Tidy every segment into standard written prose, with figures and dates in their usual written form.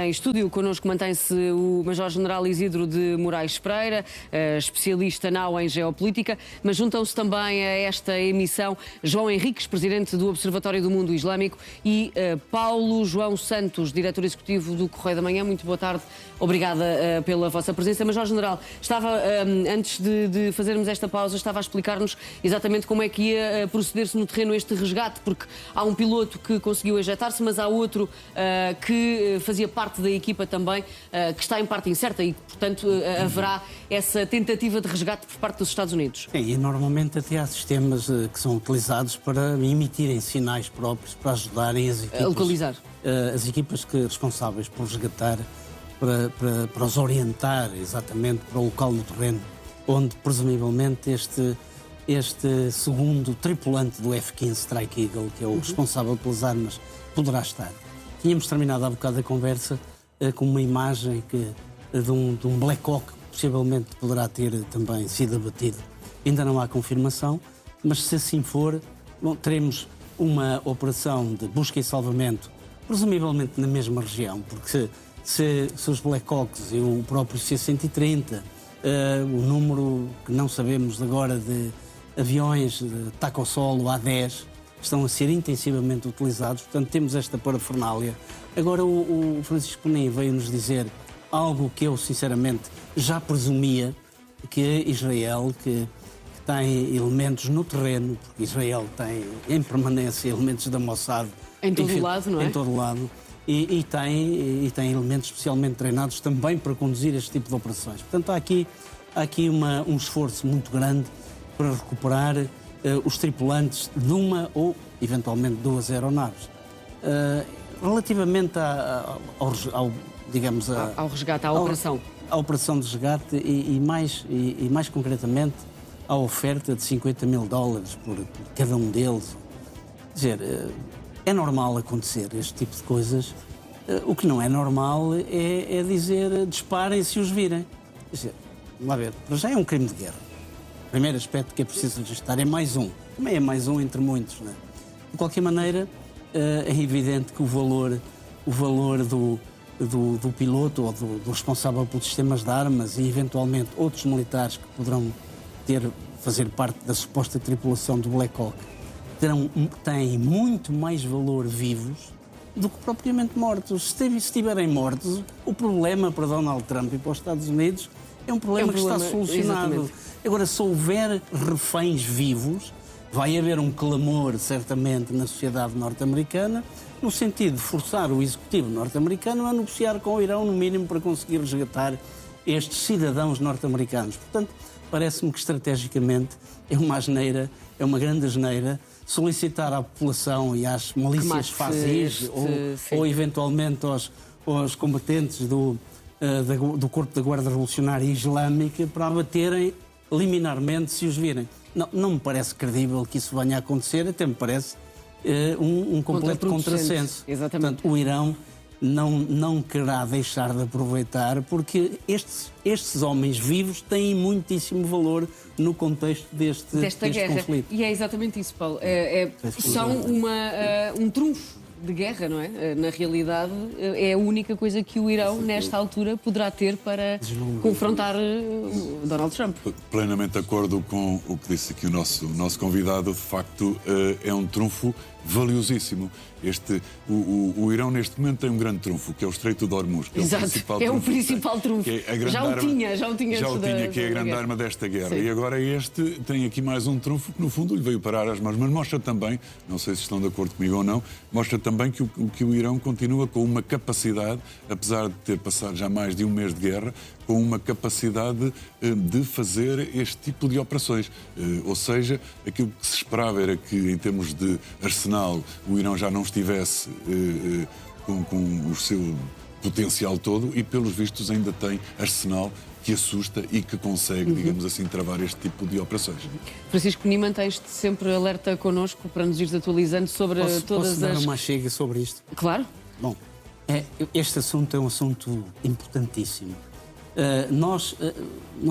Em estúdio connosco mantém-se o Major-General Isidro de Moraes Pereira, especialista em geopolítica, mas juntam-se também a esta emissão João Henriques, presidente do Observatório do Mundo Islâmico, e Paulo João Santos, diretor executivo do Correio da Manhã. Muito boa tarde, obrigada pela vossa presença. Major-General, estava, antes de fazermos esta pausa, estava a explicar-nos exatamente como é que ia proceder-se no terreno este resgate, porque há um piloto que conseguiu ejetar-se, mas há outro que fazia parte da equipa também, que está em parte incerta e, portanto, haverá essa tentativa de resgate por parte dos Estados Unidos. Sim, e normalmente até há sistemas que são utilizados para emitirem sinais próprios para ajudarem as equipas, a localizar. As equipas responsáveis por resgatar, para os orientar exatamente para o local no terreno onde presumivelmente este segundo tripulante do F-15 Strike Eagle, que é o responsável pelas armas, poderá estar. Tínhamos terminado há bocado a conversa com uma imagem de um Black Hawk que possivelmente poderá ter também sido abatido. Ainda não há confirmação, mas se assim for, teremos uma operação de busca e salvamento, presumivelmente na mesma região, porque se os Black Hawks e o próprio C-130, o número que não sabemos agora de aviões de ataque ao solo A-10, estão a ser intensivamente utilizados, portanto temos esta parafernália. Agora o Francisco Penin veio-nos dizer algo que eu sinceramente já presumia, que Israel, que tem elementos no terreno, porque Israel tem em permanência elementos da Mossad. Em todo o lado, não é? Em todo o lado. E tem elementos especialmente treinados também para conduzir este tipo de operações. Portanto, há aqui um esforço muito grande para recuperar os tripulantes de uma ou, eventualmente, duas aeronaves. Relativamente ao resgate, à operação. À operação de resgate e mais concretamente, à oferta de $50 mil por cada um deles. Quer dizer, é normal acontecer este tipo de coisas. O que não é normal é dizer disparem se os virem. Quer dizer, vamos lá ver, para já é um crime de guerra. O primeiro aspecto que é preciso registrar é mais um. Também é mais um entre muitos, não é? De qualquer maneira, é evidente que o valor do piloto ou do responsável pelos sistemas de armas e, eventualmente, outros militares que poderão fazer parte da suposta tripulação do Black Hawk têm muito mais valor vivos do que propriamente mortos. Se estiverem mortos, o problema para Donald Trump e para os Estados Unidos é um problema que está solucionado. Exatamente. Agora, se houver reféns vivos, vai haver um clamor, certamente, na sociedade norte-americana, no sentido de forçar o executivo norte-americano a negociar com o Irão, no mínimo, para conseguir resgatar estes cidadãos norte-americanos. Portanto, parece-me que estrategicamente é uma asneira, é uma grande asneira, solicitar à população e às milícias fazis ou eventualmente aos combatentes do Corpo da Guarda Revolucionária Islâmica para abaterem liminarmente se os virem. Não me parece credível que isso venha a acontecer, até me parece um completo contrassenso. Exatamente. Portanto, o Irão não querá deixar de aproveitar, porque estes homens vivos têm muitíssimo valor no contexto deste guerra. conflito. E é exatamente isso, Paulo. São um trunfo de guerra, não é? Na realidade, é a única coisa que o Irão, nesta altura, poderá ter para confrontar Donald Trump. Plenamente de acordo com o que disse aqui o nosso convidado. De facto, é um trunfo valiosíssimo. O Irão, neste momento, tem um grande trunfo, que é o Estreito de Hormuz. Que é o principal trunfo. Já o tinha, que é a grande arma desta guerra. Sim. E agora este tem aqui mais um trunfo que, no fundo, lhe veio parar às mãos. Mas mostra também, não sei se estão de acordo comigo ou não, mostra também que o Irão continua com uma capacidade, apesar de ter passado já mais de um mês de guerra, com uma capacidade de fazer este tipo de operações. Ou seja, aquilo que se esperava era que, em termos de arsenal, o Irão já não estivesse com o seu potencial todo e, pelos vistos, ainda tem arsenal que assusta e que consegue, digamos assim, travar este tipo de operações. Francisco Penin, mantens-te sempre alerta connosco para nos ires atualizando sobre todas posso dar uma chega sobre isto? Claro. Bom, este assunto é um assunto importantíssimo. Nós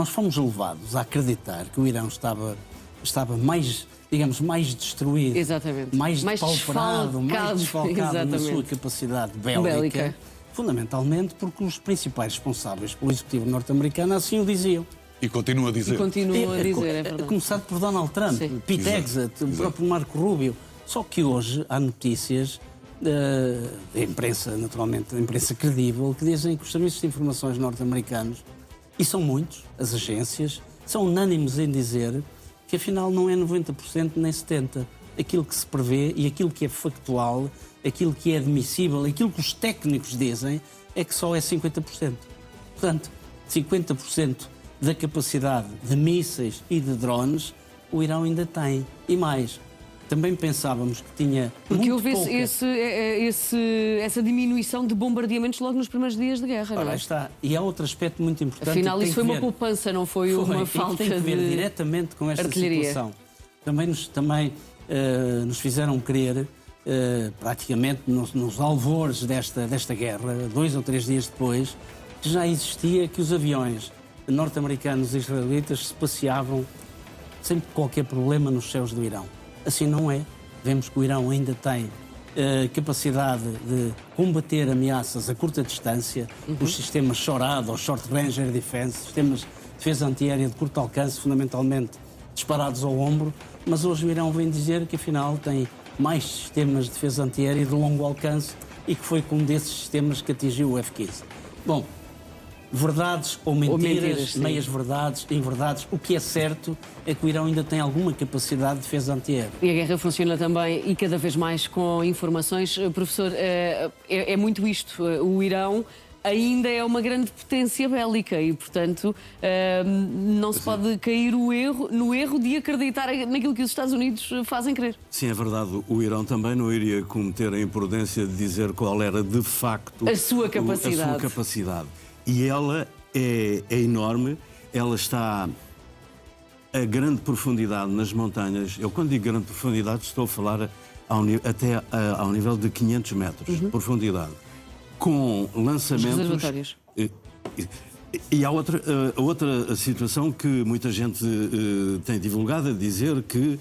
fomos levados a acreditar que o Irão estava mais, digamos, mais destruído, exatamente, mais depauperado, mais desfalcado na sua capacidade bélica fundamentalmente porque os principais responsáveis pelo executivo norte-americano assim o diziam. E continua a dizer. E continua a dizer, é A verdade. começar por Donald Trump, Sim. Pete Hegseth, o próprio Marco Rubio. Só que hoje há notícias da imprensa, naturalmente, da imprensa credível, que dizem que os serviços de informações norte-americanos, e são muitos, as agências, são unânimes em dizer que afinal não é 90% nem 70%. Aquilo que se prevê e aquilo que é factual, aquilo que é admissível, aquilo que os técnicos dizem, é que só é 50%. Portanto, 50% da capacidade de mísseis e de drones, o Irão ainda tem. E mais, também pensávamos que tinha Porque muito houve pouca... essa diminuição de bombardeamentos logo nos primeiros dias de guerra, não Ora, é? aí está. E há outro aspecto muito importante. Afinal, que tem isso foi que uma ver- poupança, não foi uma e falta que tem que ver de diretamente com esta artilharia. situação. Também nos fizeram crer, praticamente nos alvores desta guerra, 2 ou 3 dias depois, que já existia que os aviões norte-americanos e israelitas se passeavam sem qualquer problema nos céus do Irão. Assim não é. Vemos que o Irão ainda tem capacidade de combater ameaças a curta distância, os sistemas SHORAD ou Short Range Air Defense, sistemas de defesa antiaérea de curto alcance, fundamentalmente disparados ao ombro, mas hoje o Irão vem dizer que afinal tem mais sistemas de defesa antiaérea de longo alcance e que foi com um desses sistemas que atingiu o F-15. Bom, verdades ou mentiras, sim. meias verdades, inverdades, o que é certo é que o Irão ainda tem alguma capacidade de defesa antiaérea. E a guerra funciona também e cada vez mais com informações. Professor, é muito isto. O Irão ainda é uma grande potência bélica e, portanto, não se pode cair no erro de acreditar naquilo que os Estados Unidos fazem crer. Sim, é verdade. O Irão também não iria cometer a imprudência de dizer qual era, de facto, A sua capacidade. a sua capacidade. E ela é enorme, ela está a grande profundidade nas montanhas. Eu, quando digo grande profundidade, estou a falar até ao nível de 500 metros de profundidade, com lançamentos... reservatórios. E há outra situação que muita gente tem divulgado, a dizer que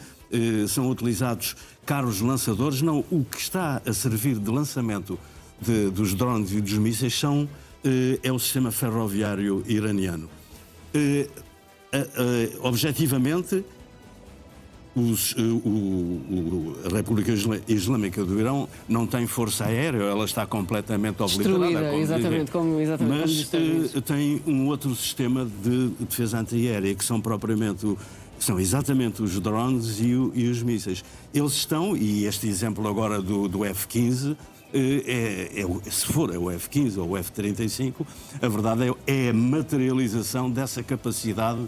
são utilizados carros lançadores. Não, o que está a servir de lançamento dos drones e dos mísseis é o sistema ferroviário iraniano. Objetivamente, a República Islâmica do Irão não tem força aérea, ela está completamente obliterada. Destruída, exatamente como Mas diz também. tem um outro sistema de defesa antiaérea, que são exatamente os drones e os mísseis. Eles estão, e este exemplo agora do F-15, se for o F-15 ou o F-35, a verdade é a materialização dessa capacidade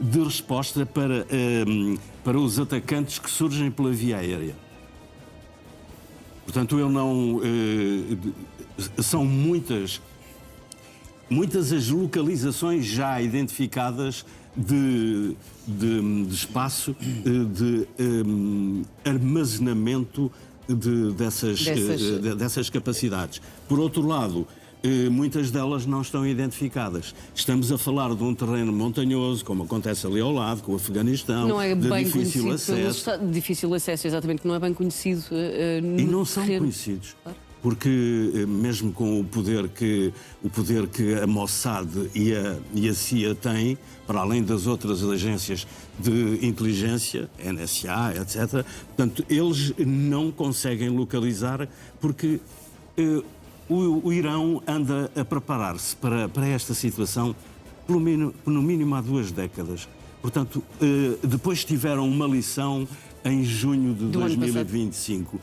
de resposta para os atacantes que surgem pela via aérea. Portanto, ele não... são muitas as localizações já identificadas de espaço de armazenamento dessas capacidades. Por outro lado, muitas delas não estão identificadas. Estamos a falar de um terreno montanhoso, como acontece ali ao lado, com o Afeganistão, Não é de bem difícil conhecido acesso. difícil acesso, exatamente, que não é bem conhecido no E não são terreno. conhecidos. Claro. Porque mesmo com o poder que a Mossad e a CIA têm, para além das outras agências de inteligência, NSA, etc., portanto, eles não conseguem localizar porque o Irão anda a preparar-se para esta situação no mínimo há 2 décadas. Portanto, depois tiveram uma lição em junho de Do ano 2025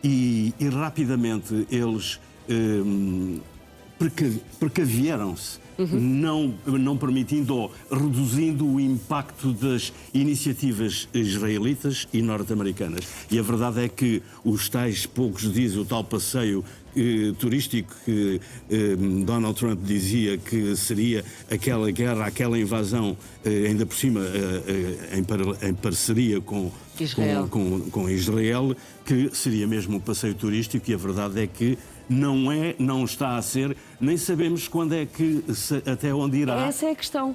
e rapidamente eles precavieram-se, não permitindo ou reduzindo o impacto das iniciativas israelitas e norte-americanas. E a verdade é que os tais poucos dias, o tal passeio turístico que Donald Trump dizia que seria aquela guerra, aquela invasão, ainda por cima em parceria com Israel, que seria mesmo um passeio turístico, e a verdade é que não está a ser, nem sabemos quando é que, até onde irá. Essa é a questão.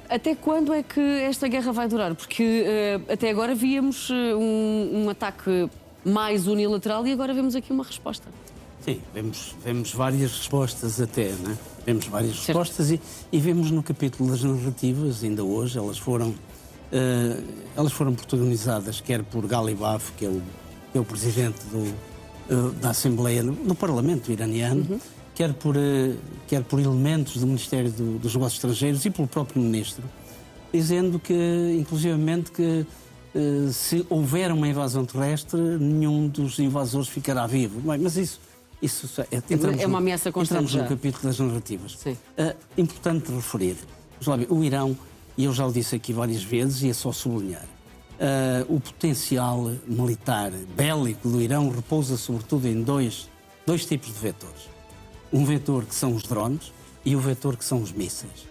Até quando é que esta guerra vai durar? Porque até agora víamos um ataque mais unilateral e agora vemos aqui uma resposta. Sim, vemos várias respostas até, né? Vemos várias respostas e vemos no capítulo das narrativas, ainda hoje, elas foram protagonizadas quer por Galibaf, que é o presidente da Assembleia, do Parlamento iraniano, quer por elementos do Ministério dos Negócios Estrangeiros e pelo próprio Ministro, dizendo que, inclusivamente, que se houver uma invasão terrestre, nenhum dos invasores ficará vivo. Bem, mas isso é uma ameaça constante. Entramos no capítulo das narrativas. Sim. Importante referir, vamos lá ver, o Irão, e eu já o disse aqui várias vezes, e é só sublinhar, o potencial militar bélico do Irão repousa sobretudo em dois tipos de vetores. Um vetor que são os drones e o vetor que são os mísseis.